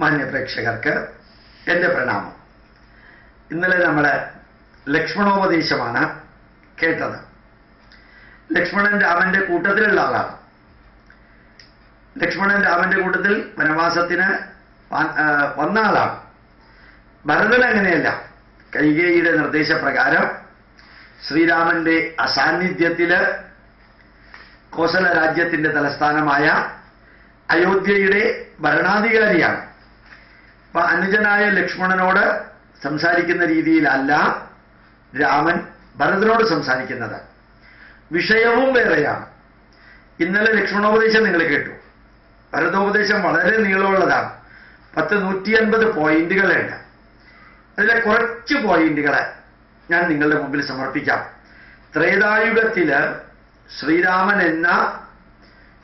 മാന്യ പ്രേക്ഷകർക്ക് എൻ്റെ പ്രണാമം. ഇന്നലെ നമ്മൾ ലക്ഷ്മണോപദേശമാണ് കേട്ടത്. ലക്ഷ്മണൻ രാമന്റെ കൂട്ടത്തിലുള്ള ആളാണ്. ലക്ഷ്മണൻ രാമന്റെ കൂട്ടത്തിൽ വനവാസത്തിന് വന്ന ആളാണ്. ഭരതൻ അങ്ങനെയല്ല. കൈകേയിയുടെ നിർദ്ദേശപ്രകാരം ശ്രീരാമന്റെ അസാന്നിധ്യത്തില് കോസല രാജ്യത്തിന്റെ തലസ്ഥാനമായ അയോധ്യയുടെ ഭരണാധികാരിയാണ്. അപ്പൊ അനുജനായ ലക്ഷ്മണനോട് സംസാരിക്കുന്ന രീതിയിലല്ല രാമൻ ഭരതനോട് സംസാരിക്കുന്നത്. വിഷയവും വേറെയാണ്. ഇന്നലെ ലക്ഷ്മണോപദേശം നിങ്ങൾ കേട്ടു. ഭരതോപദേശം വളരെ നീളമുള്ളതാണ്. 150 പോയിന്റുകളുണ്ട്. അതിലെ കുറച്ച് പോയിന്റുകളെ ഞാൻ നിങ്ങളുടെ മുമ്പിൽ സമർപ്പിക്കാം. ത്രേതായുഗത്തില് ശ്രീരാമൻ എന്ന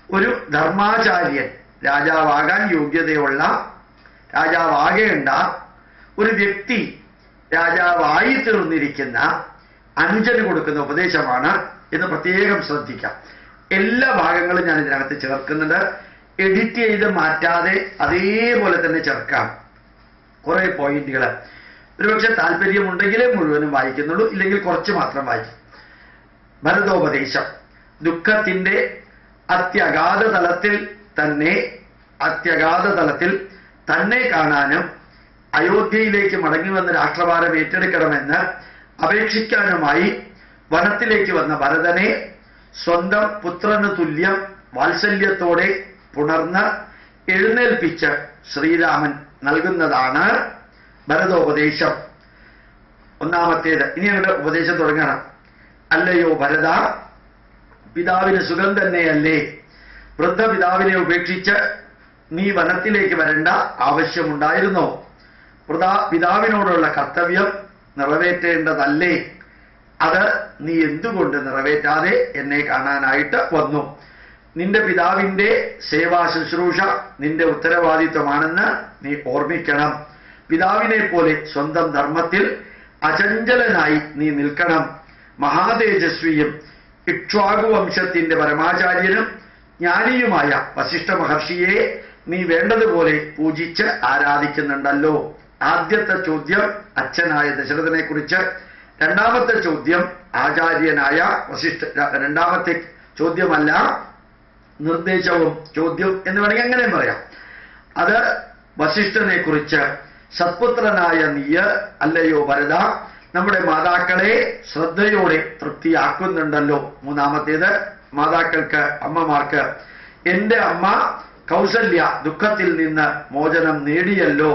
ഒരു ധർമാചാര്യൻ, രാജാവാകാൻ യോഗ്യതയുള്ള, രാജാവാകേണ്ട ഒരു വ്യക്തി രാജാവായി തീർന്നിരിക്കുന്ന അനുജന് കൊടുക്കുന്ന ഉപദേശമാണ് എന്ന് പ്രത്യേകം ശ്രദ്ധിക്കാം. എല്ലാ ഭാഗങ്ങളും ഞാൻ ഇതിനകത്ത് ചേർക്കുന്നുണ്ട്. എഡിറ്റ് ചെയ്ത് മാറ്റാതെ അതേപോലെ തന്നെ ചേർക്കാം. കുറെ പോയിന്റുകൾ ഒരുപക്ഷെ താല്പര്യമുണ്ടെങ്കിലേ മുഴുവനും വായിക്കുന്നുള്ളൂ, ഇല്ലെങ്കിൽ കുറച്ച് മാത്രം വായിക്കും. ഭരതോപദേശം ദുഃഖത്തിന്റെ അത്യഗാധ തലത്തിൽ തന്നെ കാണാനും അയോധ്യയിലേക്ക് മടങ്ങി വന്ന് രാഷ്ട്രഭാരം ഏറ്റെടുക്കണമെന്ന് അപേക്ഷിക്കാനുമായി വനത്തിലേക്ക് വന്ന ഭരതനെ സ്വന്തം പുത്രന് തുല്യം വാത്സല്യത്തോടെ പുണർന്ന് എഴുന്നേൽപ്പിച്ച് ശ്രീരാമൻ നൽകുന്നതാണ് ഭരതോപദേശം. ഒന്നാമത്തേത്. ഇനി ഞങ്ങളുടെ ഉപദേശം തുടങ്ങണം. അല്ലയോ ഭരത, പിതാവിന് സുഖം തന്നെയല്ലേ? വൃദ്ധപിതാവിനെ ഉപേക്ഷിച്ച് നീ വനത്തിലേക്ക് വരേണ്ട ആവശ്യമുണ്ടായിരുന്നോ? പിതാവിനോടുള്ള കർത്തവ്യം നിറവേറ്റേണ്ടതല്ലേ? അത് നീ എന്തുകൊണ്ട് നിറവേറ്റാതെ എന്നെ കാണാനായിട്ട് വന്നു? നിന്റെ പിതാവിന്റെ സേവാ ശുശ്രൂഷ നിന്റെ ഉത്തരവാദിത്വമാണെന്ന് നീ ഓർമ്മിക്കണം. പിതാവിനെ പോലെ സ്വന്തം ധർമ്മത്തിൽ അചഞ്ചലനായി നീ നിൽക്കണം. മഹാതേജസ്വിയും ഇക്ഷ്വാകു വംശത്തിന്റെ പരമാചാര്യനും ജ്ഞാനിയുമായ വസിഷ്ഠ മഹർഷിയെ നീ വേണ്ടതുപോലെ പൂജിച്ച് ആരാധിക്കുന്നുണ്ടല്ലോ. ആദ്യത്തെ ചോദ്യം അച്ഛനായ ദശരഥനെ കുറിച്ച്, രണ്ടാമത്തെ ചോദ്യം ആചാര്യനായ രണ്ടാമത്തെ ചോദ്യമല്ല, നിർദ്ദേശവും ചോദ്യം എന്ന് വേണമെങ്കിൽ അങ്ങനെ പറയാം. അത് വസിഷ്ഠനെ കുറിച്ച്. സത്പുത്രനായ നീയ അല്ലയോ ഭരത, നമ്മുടെ മാതാക്കളെ ശ്രദ്ധയോടെ തൃപ്തിയാക്കുന്നുണ്ടല്ലോ. മൂന്നാമത്തേത് മാതാക്കൾക്ക്, അമ്മമാർക്ക്. എന്റെ അമ്മ കൗസല്യ ദുഃഖത്തിൽ നിന്ന് മോചനം നേടിയല്ലോ.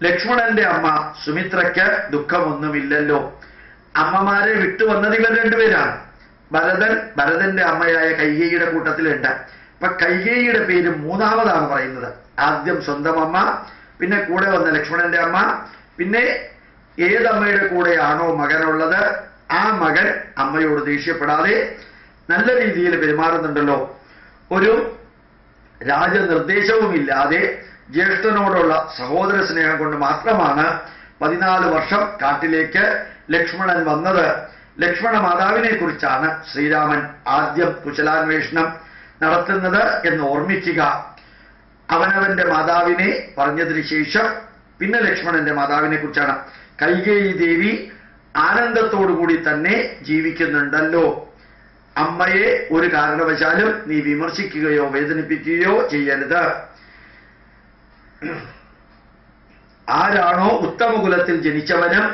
ലക്ഷ്മണന്റെ അമ്മ സുമിത്രയ്ക്ക് ദുഃഖമൊന്നുമില്ലല്ലോ. അമ്മമാരെ വിട്ടുവന്നത് ഇവർ രണ്ടുപേരാണ്. ഭരതന്റെ അമ്മയായ കൈകേയിയുടെ കൂട്ടത്തിലുണ്ട്. അപ്പൊ കൈകേയിയുടെ പേര് മൂന്നാമതാണ് പറയുന്നത്. ആദ്യം സ്വന്തം അമ്മ, പിന്നെ കൂടെ വന്ന ലക്ഷ്മണന്റെ അമ്മ, പിന്നെ ഏതമ്മയുടെ കൂടെയാണോ മകനുള്ളത് ആ മകൻ അമ്മയോട് ദേഷ്യപ്പെടാതെ നല്ല രീതിയിൽ പെരുമാറുന്നുണ്ടല്ലോ. ഒരു രാജനിർദ്ദേശവുമില്ലാതെ ജ്യേഷ്ഠനോടുള്ള സഹോദര സ്നേഹം കൊണ്ട് മാത്രമാണ് 14 വർഷം കാട്ടിലേക്ക് ലക്ഷ്മണൻ വന്നത്. ലക്ഷ്മണ മാതാവിനെ കുറിച്ചാണ് ശ്രീരാമൻ ആദ്യം കുശലാന്വേഷണം നടത്തുന്നത് എന്ന് ഓർമ്മിക്കുക. അവനവന്റെ മാതാവിനെ പറഞ്ഞതിന് ശേഷം പിന്നെ ലക്ഷ്മണന്റെ മാതാവിനെ കുറിച്ചാണ്. കൈകേയി ദേവി ആനന്ദത്തോടുകൂടി തന്നെ ജീവിക്കുന്നുണ്ടല്ലോ. അമ്മയെ ഒരു കാരണവശാലും നീ വിമർശിക്കുകയോ വേദനിപ്പിക്കുകയോ ചെയ്യരുത്. ആരാണോ ഉത്തമകുലത്തിൽ ജനിച്ചവനും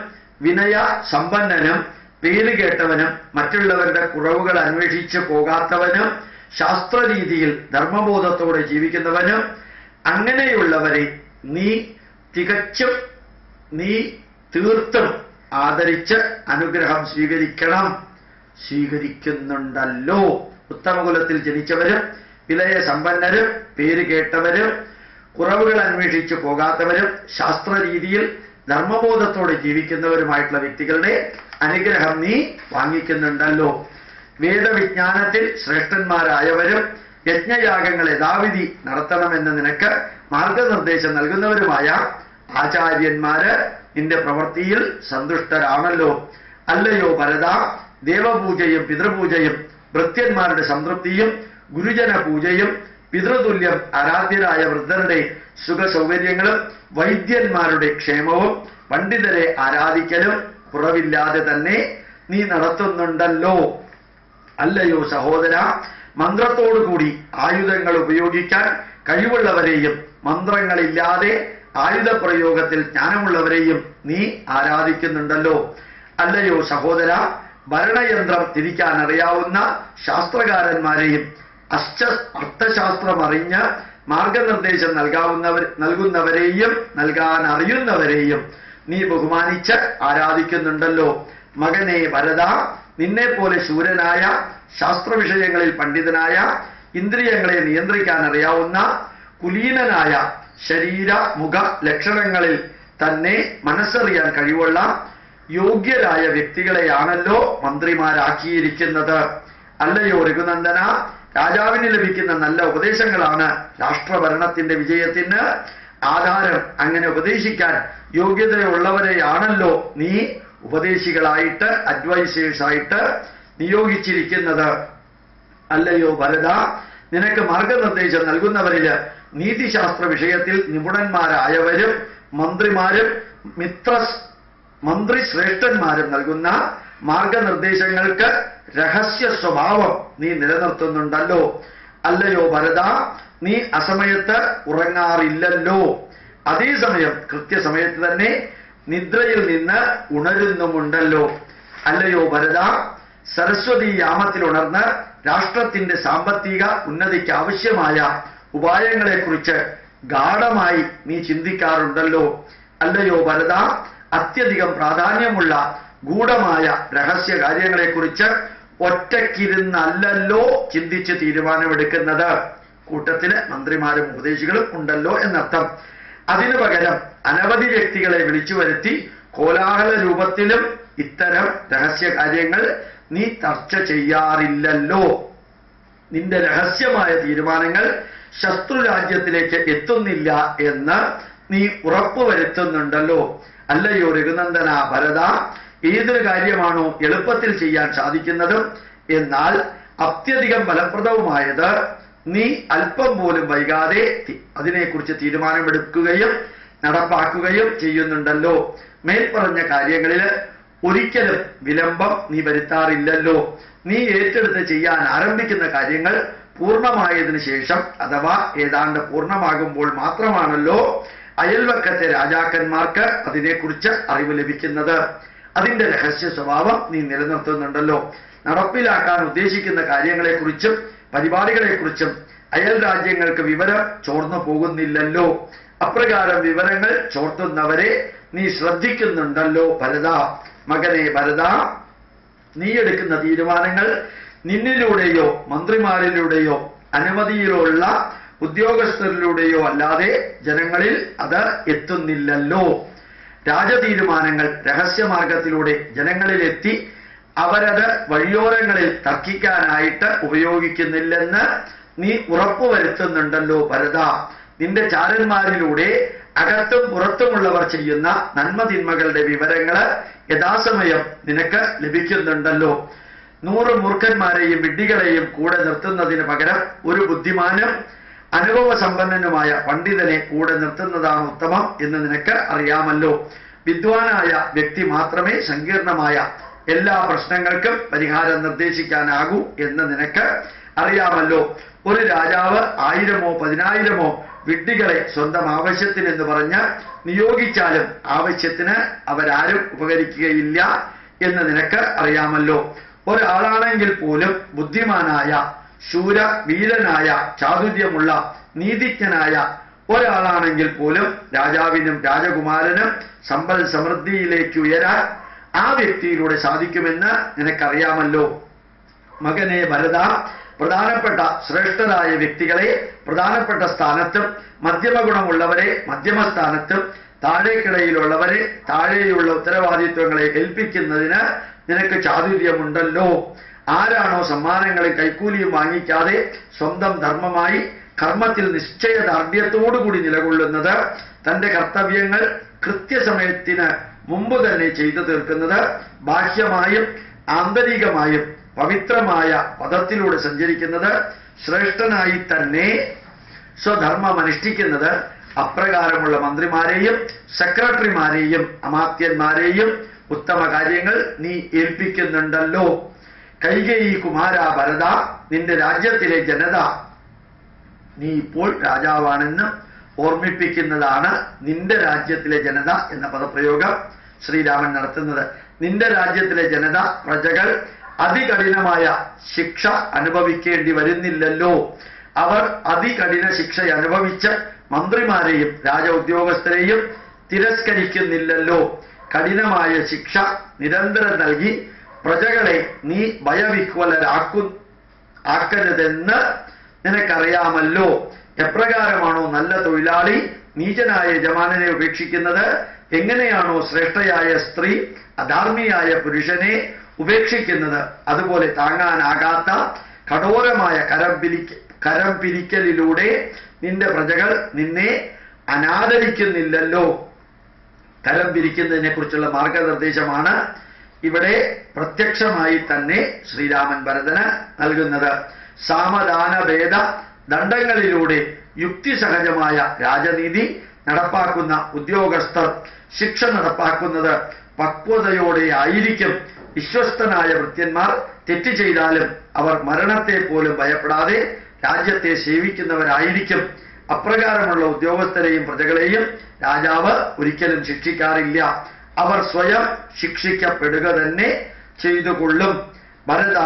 വിനയ സമ്പന്നനും പേര് കേട്ടവനും മറ്റുള്ളവരുടെ കുറവുകൾ അന്വേഷിച്ച് പോകാത്തവനും ശാസ്ത്രരീതിയിൽ ധർമ്മബോധത്തോടെ ജീവിക്കുന്നവനും അങ്ങനെയുള്ളവരെ നീ തീർത്തും ആദരിച്ച് അനുഗ്രഹം സ്വീകരിക്കുന്നുണ്ടല്ലോ. ഉത്തമകുലത്തിൽ ജനിച്ചവരും വിലയ സമ്പന്നരും പേര് കേട്ടവരും കുറവുകൾ അന്വേഷിച്ച് പോകാത്തവരും ശാസ്ത്രരീതിയിൽ ധർമ്മബോധത്തോടെ ജീവിക്കുന്നവരുമായിട്ടുള്ള വ്യക്തികളുടെ അനുഗ്രഹം നീ വാങ്ങിക്കുന്നുണ്ടല്ലോ. വേദവിജ്ഞാനത്തിൽ ശ്രേഷ്ഠന്മാരായവരും യജ്ഞയാഗങ്ങൾ യഥാവിധി നടത്തണമെന്ന് നിനക്ക് മാർഗനിർദ്ദേശം നൽകുന്നവരുമായ ആചാര്യന്മാര് നിന്റെ പ്രവൃത്തിയിൽ സന്തുഷ്ടരാണല്ലോ. അല്ലയോ ഭരത, ദേവപൂജയും പിതൃപൂജയും ഭൃത്യന്മാരുടെ സംതൃപ്തിയും ഗുരുജന പൂജയും പിതൃതുല്യം ആരാധ്യരായ വൃദ്ധരുടെ സുഖ സൗകര്യങ്ങളും വൈദ്യന്മാരുടെ ക്ഷേമവും പണ്ഡിതരെ ആരാധിക്കലും കുറവില്ലാതെ തന്നെ നീ നടത്തുന്നുണ്ടല്ലോ. അല്ലയോ സഹോദര, മന്ത്രത്തോടുകൂടി ആയുധങ്ങൾ ഉപയോഗിക്കാൻ കഴിവുള്ളവരെയും മന്ത്രങ്ങളില്ലാതെ ആയുധപ്രയോഗത്തിൽ ജ്ഞാനമുള്ളവരെയും നീ ആരാധിക്കുന്നുണ്ടല്ലോ. അല്ലയോ സഹോദര, ഭരണയന്ത്രം തിരിക്കാൻ അറിയാവുന്ന ശാസ്ത്രകാരന്മാരെയും അർത്ഥശാസ്ത്രം അറിഞ്ഞ് മാർഗനിർദ്ദേശം നൽകുന്നവരെയും നൽകാൻ അറിയുന്നവരെയും നീ ബഹുമാനിച്ച് ആരാധിക്കുന്നുണ്ടല്ലോ. മകനെ ഭരത, നിന്നെ പോലെ ശൂരനായ, ശാസ്ത്രവിഷയങ്ങളിൽ പണ്ഡിതനായ, ഇന്ദ്രിയങ്ങളെ നിയന്ത്രിക്കാൻ അറിയാവുന്ന, കുലീനനായ, ശരീര മുഖ ലക്ഷണങ്ങളിൽ തന്നെ മനസ്സറിയാൻ കഴിവുള്ള യോഗ്യരായ വ്യക്തികളെയാണല്ലോ മന്ത്രിമാരാക്കിയിരിക്കുന്നത്. അല്ലയോ രഘുനന്ദന, രാജാവിന് ലഭിക്കുന്ന നല്ല ഉപദേശങ്ങളാണ് രാഷ്ട്രഭരണത്തിന്റെ വിജയത്തിന് ആധാരം. അങ്ങനെ ഉപദേശിക്കാൻ യോഗ്യതയുള്ളവരെയാണല്ലോ നീ ഉപദേശികളായിട്ട്, അഡ്വൈസേഴ്സായിട്ട് നിയോഗിച്ചിരിക്കുന്നത്. അല്ലയോ ഭരത, നിനക്ക് മാർഗനിർദ്ദേശം നൽകുന്നവരില് നീതിശാസ്ത്ര വിഷയത്തിൽ നിപുണന്മാരായവരും മന്ത്രിമാരും മന്ത്രിശ്രേഷ്ഠന്മാരും നൽകുന്ന മാർഗനിർദ്ദേശങ്ങൾക്ക് രഹസ്യ സ്വഭാവം നീ നിലനിർത്തുന്നുണ്ടല്ലോ. അല്ലയോ ഭരത, നീ അസമയത്ത് ഉറങ്ങാറില്ലല്ലോ. അതേസമയം കൃത്യസമയത്ത് തന്നെ നിദ്രയിൽ നിന്ന് ഉണരുന്നുമുണ്ടല്ലോ. അല്ലയോ ഭരത, സരസ്വതി യാമത്തിൽ ഉണർന്ന് രാഷ്ട്രത്തിന്റെ സാമ്പത്തിക ഉന്നതിക്ക് ആവശ്യമായ ഉപായങ്ങളെക്കുറിച്ച് ഗാഢമായി നീ ചിന്തിക്കാറുണ്ടല്ലോ. അല്ലയോ ഭരത, അത്യധികം പ്രാധാന്യമുള്ള ഗൂഢമായ രഹസ്യ കാര്യങ്ങളെക്കുറിച്ച് ഒറ്റയ്ക്കിരുന്നല്ലോ ചിന്തിച്ച് തീരുമാനമെടുക്കുന്നത്. കൂട്ടത്തില് മന്ത്രിമാരും ഉപദേശികളും ഉണ്ടല്ലോ എന്നർത്ഥം. അതിനു പകരം അനവധി വ്യക്തികളെ വിളിച്ചു വരുത്തി കോലാഹല രൂപത്തിലും ഇത്തരം രഹസ്യ കാര്യങ്ങൾ നീ ചർച്ച ചെയ്യാറില്ലല്ലോ. നിന്റെ രഹസ്യമായ തീരുമാനങ്ങൾ ശത്രുരാജ്യത്തിലേക്ക് എത്തുന്നില്ല എന്ന് നീ ഉറപ്പുവരുത്തുന്നുണ്ടല്ലോ. അല്ലയോ രഘുനന്ദന ഭരത, ഏതൊരു കാര്യമാണോ എളുപ്പത്തിൽ ചെയ്യാൻ സാധിക്കുന്നതും എന്നാൽ അത്യധികം ഫലപ്രദവുമായത് നീ അല്പം പോലും വൈകാതെ അതിനെക്കുറിച്ച് തീരുമാനമെടുക്കുകയും നടപ്പാക്കുകയും ചെയ്യുന്നുണ്ടല്ലോ. മേൽപ്പറഞ്ഞ കാര്യങ്ങളിൽ ഒരിക്കലും വിലംബം നീ വരുത്താറില്ലല്ലോ. നീ ഏറ്റെടുത്ത് ചെയ്യാൻ ആരംഭിക്കുന്ന കാര്യങ്ങൾ പൂർണ്ണമായതിനു ശേഷം അഥവാ ഏതാണ്ട് പൂർണ്ണമാകുമ്പോൾ മാത്രമാണല്ലോ അയൽവക്കത്തെ രാജാക്കന്മാർക്ക് അതിനെക്കുറിച്ച് അറിവ് ലഭിക്കുന്നത്. അതിന്റെ രഹസ്യ സ്വഭാവം നീ നിലനിർത്തുന്നുണ്ടല്ലോ. നടപ്പിലാക്കാൻ ഉദ്ദേശിക്കുന്ന കാര്യങ്ങളെക്കുറിച്ചും പരിപാടികളെക്കുറിച്ചും അയൽ രാജ്യങ്ങൾക്ക് വിവരം ചോർന്നു പോകുന്നില്ലല്ലോ. അപ്രകാരം വിവരങ്ങൾ ചോർത്തുന്നവരെ നീ ശ്രദ്ധിക്കുന്നുണ്ടല്ലോ ഭരത. മകനെ ഭരത, നീ എടുക്കുന്ന തീരുമാനങ്ങൾ നിന്നിലൂടെയോ മന്ത്രിമാരിലൂടെയോ അനുമതിയിലുള്ള ഉദ്യോഗസ്ഥരിലൂടെയോ അല്ലാതെ ജനങ്ങളിൽ അത് എത്തുന്നില്ലല്ലോ. രാജതീരുമാനങ്ങൾ രഹസ്യമാർഗത്തിലൂടെ ജനങ്ങളിലെത്തി അവരത് വഴിയോരങ്ങളിൽ തർക്കിക്കാനായിട്ട് ഉപയോഗിക്കുന്നില്ലെന്ന് നീ ഉറപ്പുവരുത്തുന്നുണ്ടല്ലോ ഭരത. നിന്റെ ചാരന്മാരിലൂടെ അകത്തും പുറത്തുമുള്ളവർ ചെയ്യുന്ന നന്മതിന്മകളുടെ വിവരങ്ങൾ യഥാസമയം നിനക്ക് ലഭിക്കുന്നുണ്ടല്ലോ. 100 മൂർഖന്മാരെയും വിഡ്ഢികളെയും കൂടെ നിർത്തുന്നതിന് പകരം ഒരു ബുദ്ധിമാനും അനുഭവസമ്പന്നനുമായ പണ്ഡിതനെ കൂടെ നിർത്തുന്നതാണ് ഉത്തമം എന്ന് നിനക്ക് അറിയാമല്ലോ. വിദ്വാനായ വ്യക്തി മാത്രമേ സങ്കീർണമായ എല്ലാ പ്രശ്നങ്ങൾക്കും പരിഹാരം നിർദ്ദേശിക്കാനാകൂ എന്ന് നിനക്ക് അറിയാമല്ലോ. ഒരു രാജാവ് 1000-ഓ 10,000-ഓ വിഡ്ഢികളെ സ്വന്തം ആവശ്യത്തിനെന്ന് പറഞ്ഞ് നിയോഗിച്ചാലും ആവശ്യത്തിന് അവരാരും ഉപകരിക്കുകയില്ല എന്ന് നിനക്ക് അറിയാമല്ലോ. ഒരാളാണെങ്കിൽ പോലും ബുദ്ധിമാനായ ശൂര വീരനായ ചാതുര്യമുള്ള നീതിജ്ഞനായ ഒരാളാണെങ്കിൽ പോലും രാജാവിനും രാജകുമാരനും സമ്പൽ സമൃദ്ധിയിലേക്ക് ഉയരാൻ ആ വ്യക്തിയിലൂടെ സാധിക്കുമെന്ന് നിനക്കറിയാമല്ലോ. മകനെ ഭരത, പ്രധാനപ്പെട്ട ശ്രേഷ്ഠരായ വ്യക്തികളെ പ്രധാനപ്പെട്ട സ്ഥാനത്തും മധ്യമഗുണമുള്ളവരെ മധ്യമസ്ഥാനത്തും താഴേക്കിടയിലുള്ളവരെ താഴെയുള്ള ഉത്തരവാദിത്വങ്ങളെ ഏൽപ്പിക്കുന്നതിന് നിനക്ക് ചാതുര്യമുണ്ടല്ലോ. ആരാണോ സമ്മാനങ്ങളും കൈക്കൂലിയും വാങ്ങിക്കാതെ സ്വന്തം ധർമ്മമായി കർമ്മത്തിൽ നിശ്ചയദാർഢ്യത്തോടുകൂടി നിലകൊള്ളുന്നത്, തന്റെ കർത്തവ്യങ്ങൾ കൃത്യസമയത്തിന് മുമ്പ് തന്നെ ചെയ്തു തീർക്കുന്നത്, ബാഹ്യമായും ആന്തരികമായും പവിത്രമായ പദത്തിലൂടെ സഞ്ചരിക്കുന്നത്, ശ്രേഷ്ഠനായി തന്നെ സ്വധർമ്മം അനുഷ്ഠിക്കുന്നത് അപ്രകാരമുള്ള മന്ത്രിമാരെയും സെക്രട്ടറിമാരെയും അമാത്യന്മാരെയും ഉത്തമ കാര്യങ്ങൾ നീ ഏൽപ്പിക്കുന്നുണ്ടല്ലോ. കൈകേയി കുമാര ഭരത, നിന്റെ രാജ്യത്തിലെ ജനത നീ ഇപ്പോൾ രാജാവാണെന്ന് ഓർമ്മിപ്പിക്കുന്നതാണ് നിന്റെ രാജ്യത്തിലെ ജനത എന്ന പദപ്രയോഗം ശ്രീരാമൻ നടത്തുന്നത്. നിന്റെ രാജ്യത്തിലെ ജനത, പ്രജകൾ അതികഠിനമായ ശിക്ഷ അനുഭവിക്കേണ്ടി വരുന്നില്ലല്ലോ. അവർ അതികഠിന ശിക്ഷ അനുഭവിച്ച് മന്ത്രിമാരെയും രാജ ഉദ്യോഗസ്ഥരെയും തിരസ്കരിക്കുന്നില്ലല്ലോ. കഠിനമായ ശിക്ഷ നിരന്തരം നൽകി പ്രജകളെ നീ ഭയവിഹ്വലരാക്കരുതെന്ന് നിനക്കറിയാമല്ലോ. എപ്രകാരമാണോ നല്ല തൊഴിലാളി നീചനായ യജമാനനെ ഉപേക്ഷിക്കുന്നത്, എങ്ങനെയാണോ ശ്രേഷ്ഠയായ സ്ത്രീ അധാർമിയായ പുരുഷനെ ഉപേക്ഷിക്കുന്നത്, അതുപോലെ താങ്ങാനാകാത്ത കഠോരമായ കരം പിരിക്കലിലൂടെ നിന്റെ പ്രജകൾ നിന്നെ അനാദരിക്കുന്നില്ലല്ലോ. കരം പിരിക്കുന്നതിനെ കുറിച്ചുള്ള മാർഗനിർദ്ദേശമാണ് ഇവിടെ പ്രത്യക്ഷമായി തന്നെ ശ്രീരാമൻ ഭരതന് നൽകുന്നത്. സാമദാന ഭേദ ദണ്ഡങ്ങളിലൂടെ യുക്തിസഹജമായ രാജനീതി നടപ്പാക്കുന്ന ഉദ്യോഗസ്ഥർ ശിക്ഷ നടപ്പാക്കുന്നത് പക്വതയോടെ ആയിരിക്കും. വിശ്വസ്തനായ ഭൃത്യന്മാർ തെറ്റ് ചെയ്താലും അവർ മരണത്തെ പോലും ഭയപ്പെടാതെ രാജ്യത്തെ സേവിക്കുന്നവരായിരിക്കും. അപ്രകാരമുള്ള ഉദ്യോഗസ്ഥരെയും പ്രജകളെയും രാജാവ് ഒരിക്കലും ശിക്ഷിക്കാറില്ല. അവർ സ്വയം ശിക്ഷിക്കപ്പെടുക തന്നെ ചെയ്തുകൊള്ളും. ഭരത,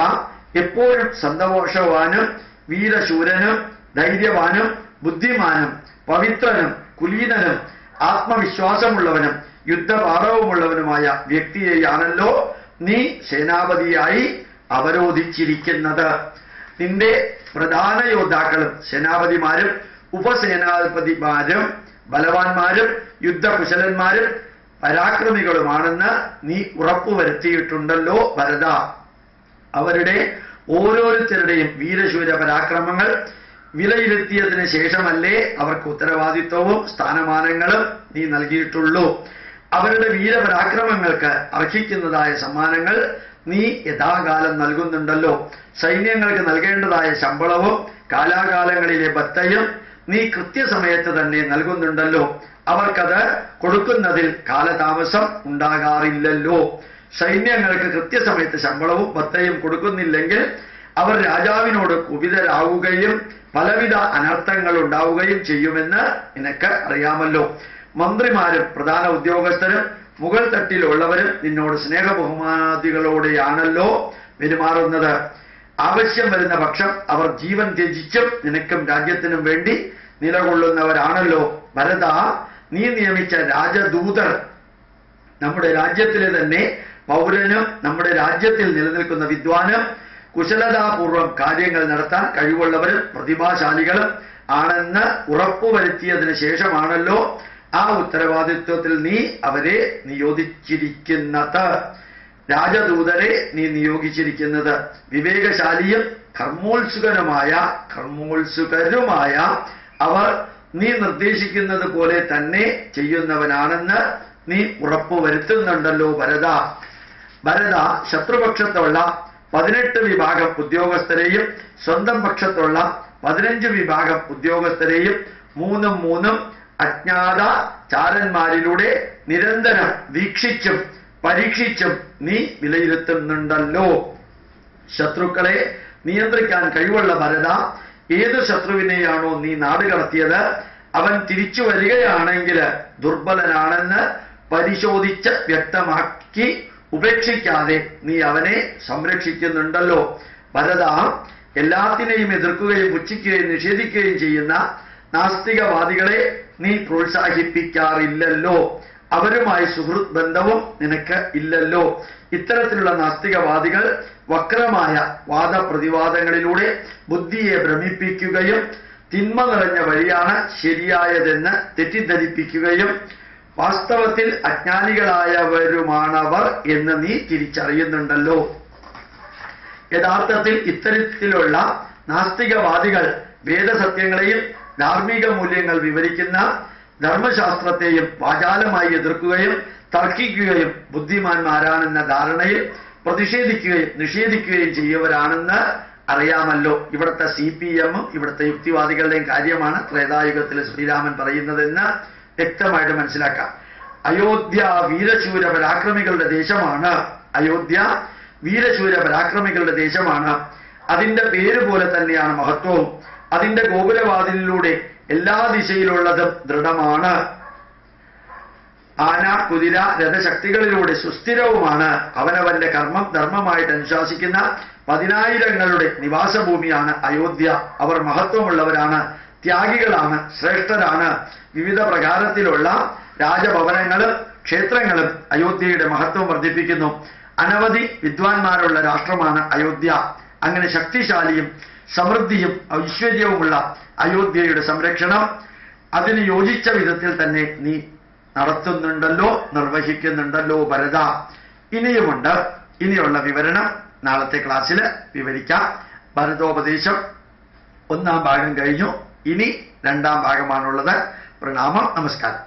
എപ്പോഴും സന്തോഷവാനും വീരശൂരനും ധൈര്യവാനും ബുദ്ധിമാനും പവിത്രനും കുലീനനും ആത്മവിശ്വാസമുള്ളവനും യുദ്ധപാഠവുമുള്ളവനുമായ വ്യക്തിയെയാണല്ലോ നീ സേനാപതിയായി അവരോധിച്ചിരിക്കുന്നത്. നിന്റെ പ്രധാന യോദ്ധാക്കളും സേനാപതിമാരും ഉപസേനാധിപതിമാരും ബലവാന്മാരും യുദ്ധകുശലന്മാരും പരാക്രമികളുമാണെന്ന് നീ ഉറപ്പുവരുത്തിയിട്ടുണ്ടല്ലോ ഭരത. അവരുടെ ഓരോരുത്തരുടെയും വീരശൂര പരാക്രമങ്ങൾ വിലയിരുത്തിയതിന് ശേഷമല്ലേ അവർക്ക് ഉത്തരവാദിത്വവും സ്ഥാനമാനങ്ങളും നീ നൽകിയിട്ടുള്ളൂ. അവരുടെ വീരപരാക്രമങ്ങൾക്ക് അർഹിക്കുന്നതായ സമ്മാനങ്ങൾ നീ യഥാകാലം നൽകുന്നുണ്ടല്ലോ. സൈന്യങ്ങൾക്ക് നൽകേണ്ടതായ ശമ്പളവും കാലാകാലങ്ങളിലെ ബത്തയും നീ കൃത്യസമയത്ത് തന്നെ നൽകുന്നുണ്ടല്ലോ. അവർക്കത് കൊടുക്കുന്നതിൽ കാലതാമസം ഉണ്ടാകാറില്ലല്ലോ. സൈന്യങ്ങൾക്ക് കൃത്യസമയത്ത് ശമ്പളവും ബത്തയും കൊടുക്കുന്നില്ലെങ്കിൽ അവർ രാജാവിനോട് കുപിതരാവുകയും പലവിധ അനർത്ഥങ്ങൾ ഉണ്ടാവുകയും ചെയ്യുമെന്ന് നിനക്ക് അറിയാമല്ലോ. മന്ത്രിമാരും പ്രധാന ഉദ്യോഗസ്ഥരും മുകൾ തട്ടിലുള്ളവരും നിന്നോട് സ്നേഹബഹുമാനാദികളോടെയാണല്ലോ പെരുമാറുന്നത്. ആവശ്യം വരുന്ന പക്ഷം അവർ ജീവൻ ത്യജിച്ചും നിനക്കും രാജ്യത്തിനും വേണ്ടി നിലകൊള്ളുന്നവരാണല്ലോ. ഭരത, നീ നിയമിച്ച രാജദൂതർ നമ്മുടെ രാജ്യത്തിലെ തന്നെ പൗരനും നമ്മുടെ രാജ്യത്തിൽ നിലനിൽക്കുന്ന വിദ്വാനും കുശലതാപൂർവം കാര്യങ്ങൾ നടത്താൻ കഴിവുള്ളവരും പ്രതിഭാശാലികളും ആണെന്ന് ഉറപ്പുവരുത്തിയതിന് ശേഷമാണല്ലോ ആ ഉത്തരവാദിത്വത്തിൽ നീ അവരെ നിയോഗിച്ചിരിക്കുന്നത്. രാജദൂതരെ നീ നിയോഗിച്ചിരിക്കുന്നത് വിവേകശാലിയും കർമ്മോത്സുകരുമായ അവർ നീ നിർദ്ദേശിക്കുന്നത് പോലെ തന്നെ ചെയ്യുന്നവനാണെന്ന് നീ ഉറപ്പുവരുത്തുന്നുണ്ടല്ലോ ഭരത. ഭരത, ശത്രുപക്ഷത്തുള്ള 18 വിഭാഗം ഉദ്യോഗസ്ഥരെയും സ്വന്തം പക്ഷത്തുള്ള 15 വിഭാഗം ഉദ്യോഗസ്ഥരെയും മൂന്നും അജ്ഞാത ചാരന്മാരിലൂടെ നിരന്തരം വീക്ഷിച്ചും പരീക്ഷിച്ചും നീ വിലയിരുത്തുന്നുണ്ടല്ലോ. ശത്രുക്കളെ നിയന്ത്രിക്കാൻ കഴിവുള്ള ഭരത, ഏത് ശത്രുവിനെയാണോ നീ നാടുകടത്തിയത് അവൻ തിരിച്ചു വരികയാണെങ്കിൽ ദുർബലനാണെന്ന് പരിശോധിച്ച് വ്യക്തമാക്കി ഉപേക്ഷിക്കാതെ നീ അവനെ സംരക്ഷിക്കുന്നുണ്ടല്ലോ. ഭരത, എല്ലാത്തിനെയും എതിർക്കുകയും പുച്ഛിക്കുകയും നിഷേധിക്കുകയും ചെയ്യുന്ന നാസ്തികവാദികളെ നീ പ്രോത്സാഹിപ്പിക്കാറില്ലല്ലോ. അവരുമായി സുഹൃത്ത് ബന്ധവും നിനക്ക് ഇല്ലല്ലോ. ഇത്തരത്തിലുള്ള നാസ്തികവാദികൾ വക്രമായ വാദപ്രതിവാദങ്ങളിലൂടെ ബുദ്ധിയെ ഭ്രമിപ്പിക്കുകയും തിന്മ നിറഞ്ഞ വഴിയാണ് ശരിയായതെന്ന് തെറ്റിദ്ധരിപ്പിക്കുകയും വാസ്തവത്തിൽ അജ്ഞാനികളായവരുമാണവർ എന്ന് നീ തിരിച്ചറിയുന്നുണ്ടല്ലോ. യഥാർത്ഥത്തിൽ ഇത്തരത്തിലുള്ള നാസ്തികവാദികൾ വേദസത്യങ്ങളെയും ധാർമ്മിക മൂല്യങ്ങൾ വിവരിക്കുന്ന ധർമ്മശാസ്ത്രത്തെയും വാചാലമായി എതിർക്കുകയും തർക്കിക്കുകയും ബുദ്ധിമാന്മാരാണെന്ന ധാരണയിൽ പ്രതിഷേധിക്കുകയും നിഷേധിക്കുകയും ചെയ്യുന്നവരാണെന്ന് അറിയാമല്ലോ. ഇവിടുത്തെ CPM ഇവിടുത്തെ യുക്തിവാദികളുടെയും കാര്യമാണ് ത്രേതായുഗത്തിൽ ശ്രീരാമൻ പറയുന്നതെന്ന് വ്യക്തമായിട്ട് മനസ്സിലാക്കാം. അയോധ്യ വീരശൂര പരാക്രമികളുടെ ദേശമാണ്. അയോധ്യ വീരശൂര പരാക്രമികളുടെ ദേശമാണ്. അതിന്റെ പേര് പോലെ തന്നെയാണ് മഹത്വവും. അതിന്റെ ഗോപുരവാതിലിലൂടെ എല്ലാ ദിശയിലുള്ളതും ദൃഢമാണ്. ആന, കുതിര, രഥശക്തികളിലൂടെ സുസ്ഥിരവുമാണ്. അവനവന്റെ കർമ്മം ധർമ്മമായിട്ട് അനുശാസിക്കുന്ന 10,000ങ്ങളുടെ നിവാസഭൂമിയാണ് അയോധ്യ. അവർ മഹത്വമുള്ളവരാണ്, ത്യാഗികളാണ്, ശ്രേഷ്ഠരാണ്. വിവിധ പ്രകാരത്തിലുള്ള രാജഭവനങ്ങളും ക്ഷേത്രങ്ങളും അയോധ്യയുടെ മഹത്വം വർദ്ധിപ്പിക്കുന്നു. അനവധി വിദ്വാൻമാരുള്ള രാഷ്ട്രമാണ് അയോധ്യ. അങ്ങനെ ശക്തിശാലിയും സമൃദ്ധിയും ഐശ്വര്യവുമുള്ള അയോധ്യയുടെ സംരക്ഷണം അതിന് യോജിച്ച വിധത്തിൽ തന്നെ നീ നടത്തുന്നുണ്ടല്ലോ, നിർവഹിക്കുന്നുണ്ടല്ലോ ഭരത. ഇനിയുമുണ്ട്. ഇനിയുള്ള വിവരണം നാളത്തെ ക്ലാസ്സിൽ വിവരിക്കാം. ഭരതോപദേശം 1ാം ഭാഗം കഴിഞ്ഞു. ഇനി 2ാം ഭാഗമാണുള്ളത്. പ്രണാമം, നമസ്കാരം.